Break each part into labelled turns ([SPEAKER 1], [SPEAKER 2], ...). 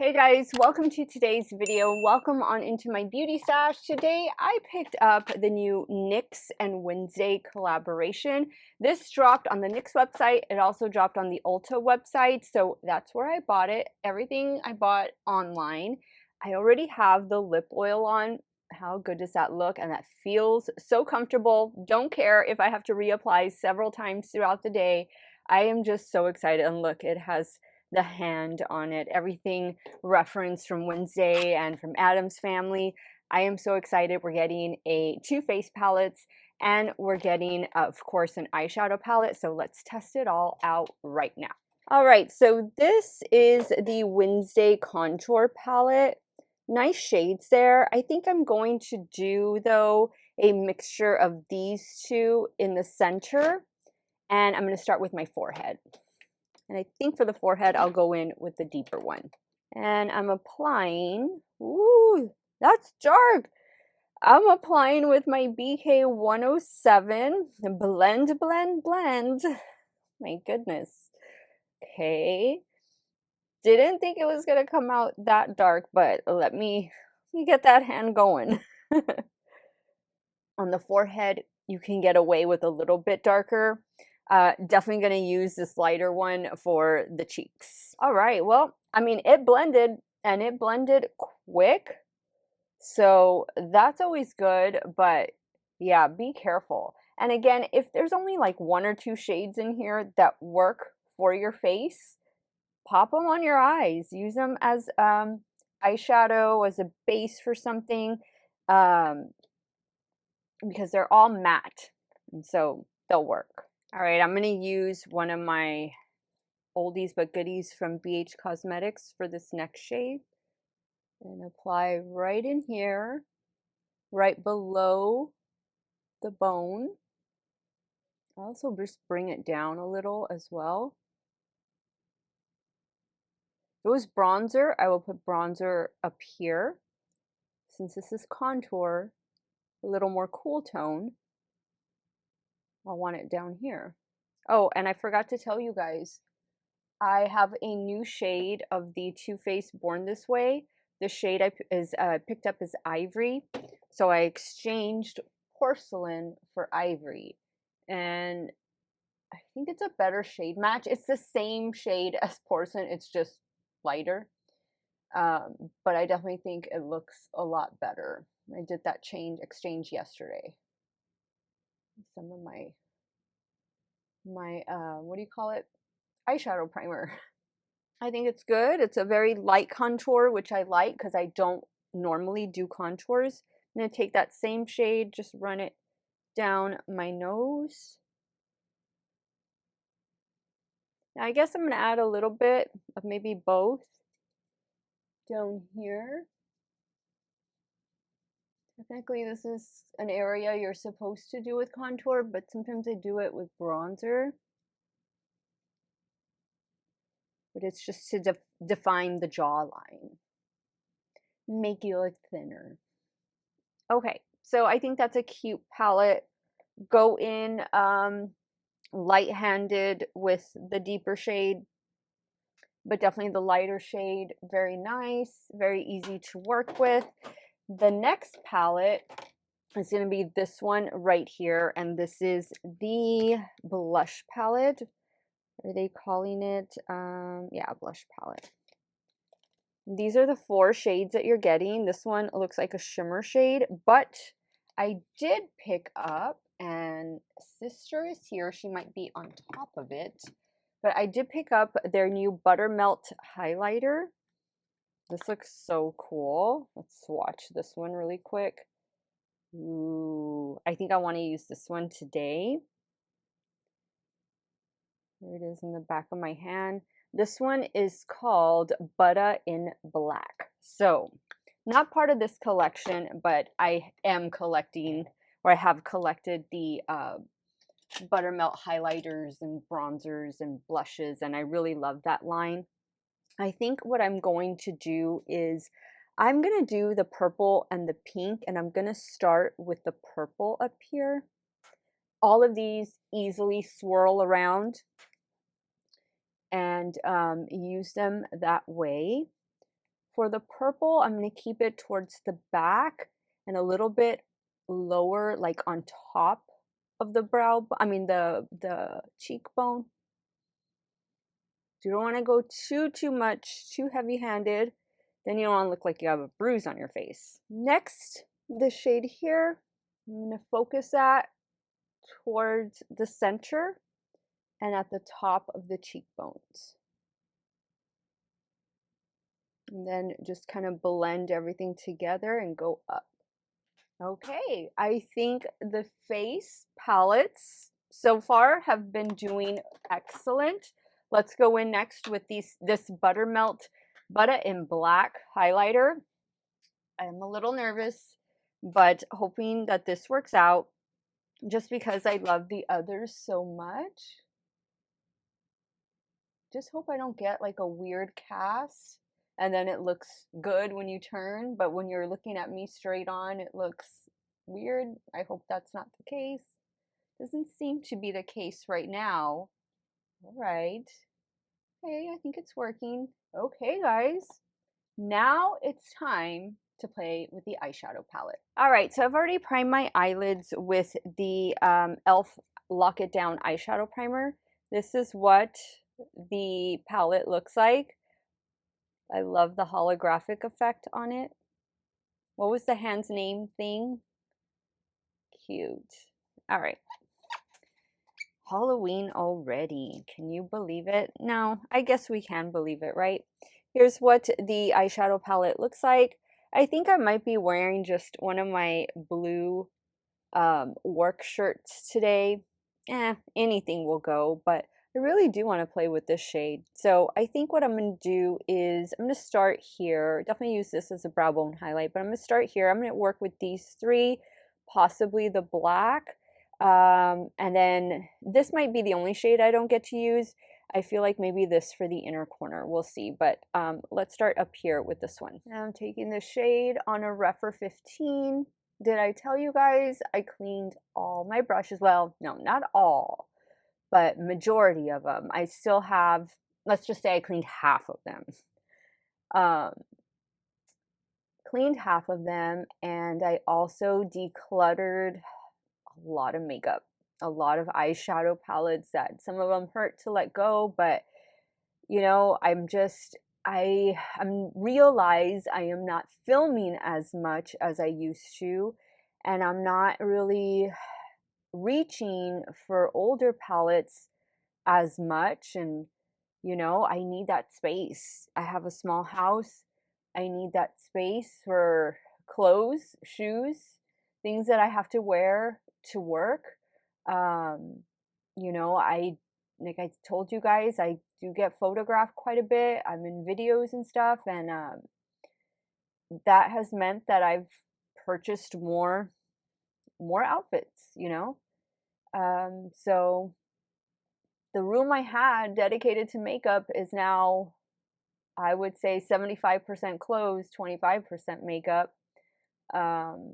[SPEAKER 1] Hey guys, welcome to today's video. Welcome on into my beauty stash. Today I picked up the new NYX and Wednesday collaboration. This dropped on the NYX website. It also dropped on the Ulta website, so that's where I bought it. Everything I bought online. I already have the lip oil on. How good does that look? And that feels so comfortable. Don't care if I have to reapply several times throughout the day. I am just so excited. And look, it has the hand on it, everything referenced from Wednesday and from Adam's family. I am so excited. We're getting two face palettes and we're getting, of course, an eyeshadow palette. So let's test it all out right now. All right, so this is the Wednesday contour palette. Nice shades there. I think I'm going to do, though, a mixture of these two in the center. And I'm going to start with my forehead. And I think for the forehead, I'll go in with the deeper one. And I'm applying, ooh, that's dark. I'm applying with my BK 107, blend, blend, blend. My goodness. Okay. Didn't think it was gonna come out that dark, but let me get that hand going. On the forehead, you can get away with a little bit darker. Definitely going to use this lighter one for the cheeks. All right, well, I mean, it blended and it blended quick. So that's always good, but yeah, be careful. And again, if there's only like one or two shades in here that work for your face, pop them on your eyes. Use them as eyeshadow, as a base for something, because they're all matte, and so they'll work. All right, I'm going to use one of my oldies but goodies from BH Cosmetics for this next shade. And apply right in here, right below the bone. Also just bring it down a little as well. If it was bronzer, I will put bronzer up here. Since this is contour, a little more cool tone, I'll want it down here. Oh, and I forgot to tell you guys, I have a new shade of the Too Faced Born This Way. The shade I picked up is Ivory. So I exchanged porcelain for ivory. And I think it's a better shade match. It's the same shade as porcelain. It's just lighter. But I definitely think it looks a lot better. I did that exchange yesterday. Some of my what do you call it? Eyeshadow primer. I think it's good. It's a very light contour, which I like because I don't normally do contours. I'm going to take that same shade, just run it down my nose. Now I guess I'm going to add a little bit of maybe both down here. Technically, this is an area you're supposed to do with contour, but sometimes I do it with bronzer. But it's just to define the jawline, make you look thinner. Okay, so I think that's a cute palette. Go in light-handed with the deeper shade, but definitely the lighter shade. Very nice, very easy to work with. The next palette is going to be this one right here, and this is the blush palette. Are they calling it? Yeah, blush palette. These are the 4 shades that you're getting. This one looks like a shimmer shade, but I did pick up, and sister is here. She might be on top of it, but I did pick up their new Buttermelt highlighter. This looks so cool. Let's swatch this one really quick. Ooh, I think I want to use this one today. There it is in the back of my hand. This one is called Butter in Black. So, not part of this collection, but I am collecting, or I have collected the Buttermelt highlighters and bronzers and blushes, and I really love that line. I think what I'm going to do is I'm going to do the purple and the pink, and I'm going to start with the purple up here. All of these easily swirl around and use them that way. For the purple, I'm going to keep it towards the back and a little bit lower, like on top of the brow, I mean the cheekbone. You don't want to go too much, too heavy-handed. Then you don't want to look like you have a bruise on your face. Next, the shade here, I'm going to focus that towards the center and at the top of the cheekbones. And then just kind of blend everything together and go up. Okay, I think the face palettes so far have been doing excellent. Let's go in next with this Buttermelt Butter in Black highlighter. I'm a little nervous, but hoping that this works out just because I love the others so much. Just hope I don't get like a weird cast and then it looks good when you turn, but when you're looking at me straight on, it looks weird. I hope that's not the case. Doesn't seem to be the case right now. All right. Hey, I think it's working. Okay, guys. Now it's time to play with the eyeshadow palette. All right, so I've already primed my eyelids with the e.l.f. Lock It Down eyeshadow primer. This is what the palette looks like. I love the holographic effect on it. What was the hand's name thing? Cute. All right. Halloween already. Can you believe it? No, I guess we can believe it, right? Here's what the eyeshadow palette looks like. I think I might be wearing just one of my blue work shirts today. Anything will go, but I really do want to play with this shade. So I think what I'm going to do is I'm going to start here. Definitely use this as a brow bone highlight, but I'm going to start here. I'm going to work with these three, possibly the black. And then this might be the only shade I don't get to use. I feel like maybe this for the inner corner. We'll see. But let's start up here with this one. Now I'm taking the shade on a Rephr 15. Did I tell you guys I cleaned all my brushes? Well, no, not all, but majority of them. I still have, let's just say I cleaned half of them. Cleaned half of them, and I also decluttered a lot of makeup, a lot of eyeshadow palettes that some of them hurt to let go, but you know, I'm realize I am not filming as much as I used to, and I'm not really reaching for older palettes as much. And you know, I need that space. I have a small house. I need that space for clothes, shoes, things that I have to wear to work. You know, like I told you guys, I do get photographed quite a bit. I'm in videos and stuff, and that has meant that I've purchased more outfits, you know. So the room I had dedicated to makeup is now, I would say, 75% clothes, 25% makeup.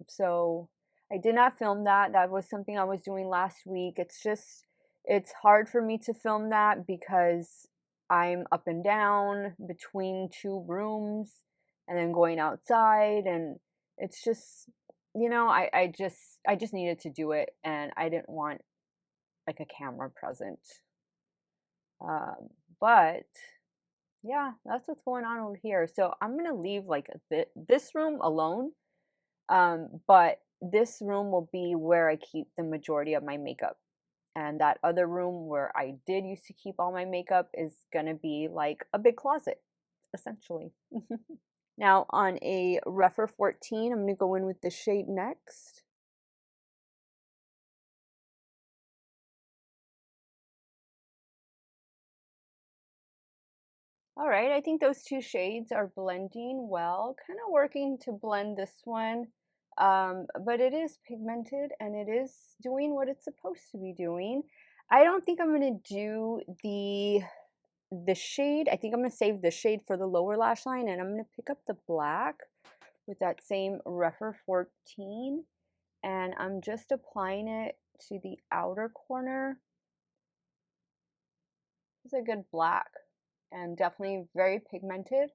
[SPEAKER 1] So I did not film that. That was something I was doing last week. It's hard for me to film that because I'm up and down between two rooms and then going outside, and it's just, you know, I just needed to do it, and I didn't want like a camera present. But yeah, that's what's going on over here. So I'm gonna leave like this room alone, but this room will be where I keep the majority of my makeup. And that other room where I did used to keep all my makeup is gonna be like a big closet, essentially. Now on a Rephr 14, I'm gonna go in with the shade NYX. All right, I think those two shades are blending well, kind of working to blend this one, but it is pigmented and it is doing what it's supposed to be doing. I don't think I'm going to do the shade. I think I'm going to save the shade for the lower lash line, and I'm going to pick up the black with that same Rephr 14, and I'm just applying it to the outer corner. It's a good black and definitely very pigmented.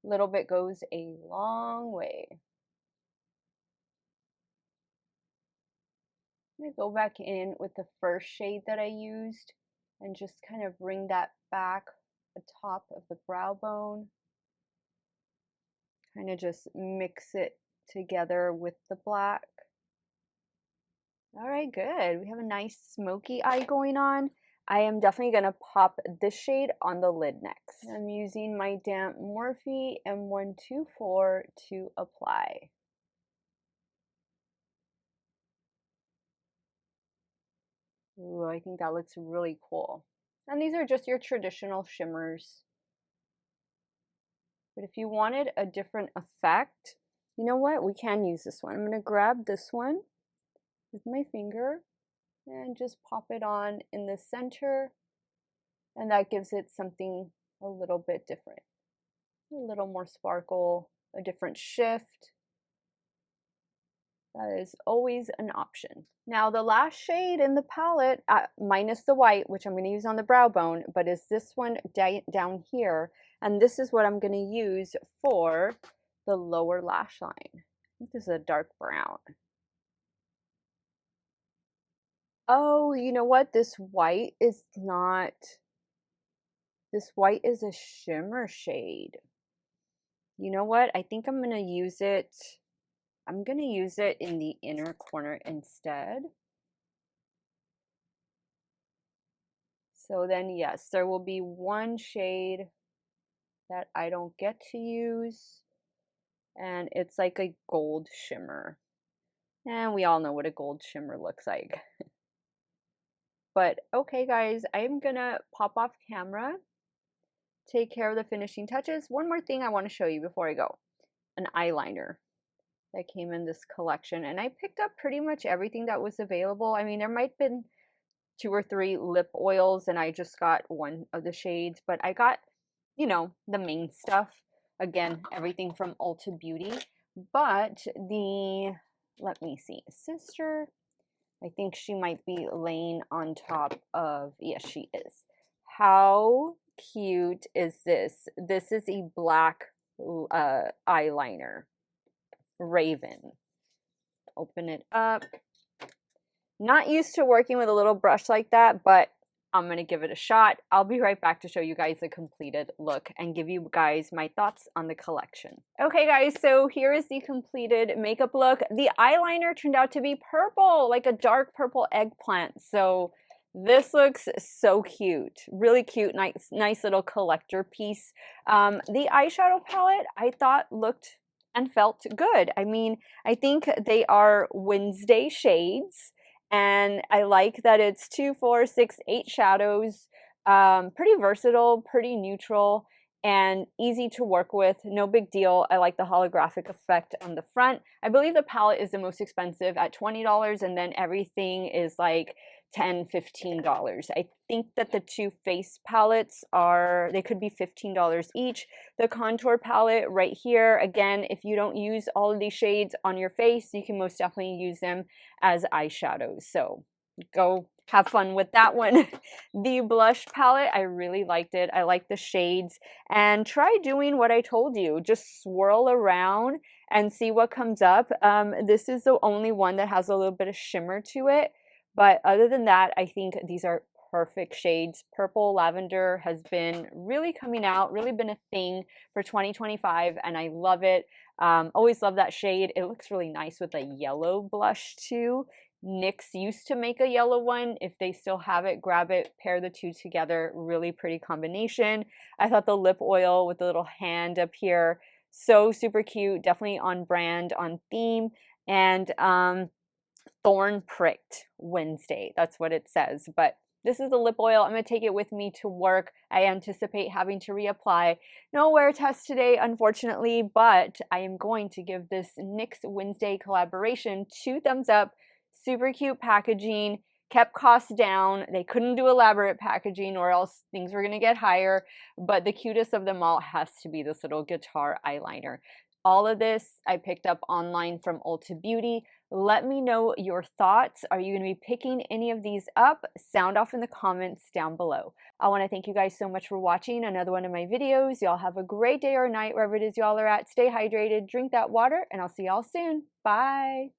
[SPEAKER 1] Little bit goes a long way. I'm going to go back in with the first shade that I used and just kind of bring that back atop of the brow bone. Kind of just mix it together with the black. All right, good. We have a nice smoky eye going on. I am definitely going to pop this shade on the lid next. I'm using my damp Morphe M124 to apply. Ooh, I think that looks really cool. And these are just your traditional shimmers. But if you wanted a different effect, you know what? We can use this one. I'm going to grab this one with my finger and just pop it on in the center. And that gives it something a little bit different. A little more sparkle, a different shift. That is always an option. Now the last shade in the palette, minus the white, which I'm going to use on the brow bone, but is this one down here. And this is what I'm going to use for the lower lash line. I think this is a dark brown. Oh, you know what? This white is not, this white is a shimmer shade. You know what? I think I'm going to use it. I'm going to use it in the inner corner instead. So then, yes, there will be one shade that I don't get to use, and it's like a gold shimmer. And we all know what a gold shimmer looks like. But okay, guys, I'm going to pop off camera, take care of the finishing touches. One more thing I want to show you before I go. An eyeliner that came in this collection, and I picked up pretty much everything that was available. I mean, there might have been 2 or 3 lip oils, and I just got one of the shades, but I got, you know, the main stuff. Again, everything from Ulta Beauty. But the, let me see, sister, I think she might be laying on top of, yes, she is. How cute is this? This is a black eyeliner. Raven. Open it up. Not used to working with a little brush like that, but I'm going to give it a shot. I'll be right back to show you guys the completed look and give you guys my thoughts on the collection. Okay guys, so here is the completed makeup look. The eyeliner turned out to be purple, like a dark purple eggplant. So this looks so cute, really cute, nice little collector piece. The eyeshadow palette I thought looked and felt good. I mean, I think they are Wednesday shades. And I like that it's 2, 4, 6, 8 shadows, pretty versatile, pretty neutral, and easy to work with. No big deal. I like the holographic effect on the front. I believe the palette is the most expensive at $20, and then everything is like $10, $15. I think that the 2 face palettes are, they could be $15 each. The contour palette right here, again, if you don't use all of these shades on your face, you can most definitely use them as eyeshadows. So go have fun with that one. The blush palette, I really liked it. I like the shades, and try doing what I told you. Just swirl around and see what comes up. This is the only one that has a little bit of shimmer to it. But other than that, I think these are perfect shades. Purple lavender has been really coming out, really been a thing for 2025, and I love it. Always love that shade. It looks really nice with a yellow blush too. NYX used to make a yellow one. If they still have it, grab it, pair the 2 together. Really pretty combination. I thought the lip oil with the little hand up here, so super cute. Definitely on brand, on theme. And Thorn Pricked Wednesday. That's what it says. But this is the lip oil. I'm going to take it with me to work. I anticipate having to reapply. No wear test today, unfortunately, but I am going to give this NYX Wednesday collaboration 2 thumbs up. Super cute packaging, kept costs down. They couldn't do elaborate packaging or else things were going to get higher, but the cutest of them all has to be this little guitar eyeliner. All of this I picked up online from Ulta Beauty. Let me know your thoughts. Are you going to be picking any of these up? Sound off in the comments down below. I want to thank you guys so much for watching another one of my videos. Y'all have a great day or night wherever it is y'all are at. Stay hydrated, drink that water, and I'll see y'all soon. Bye.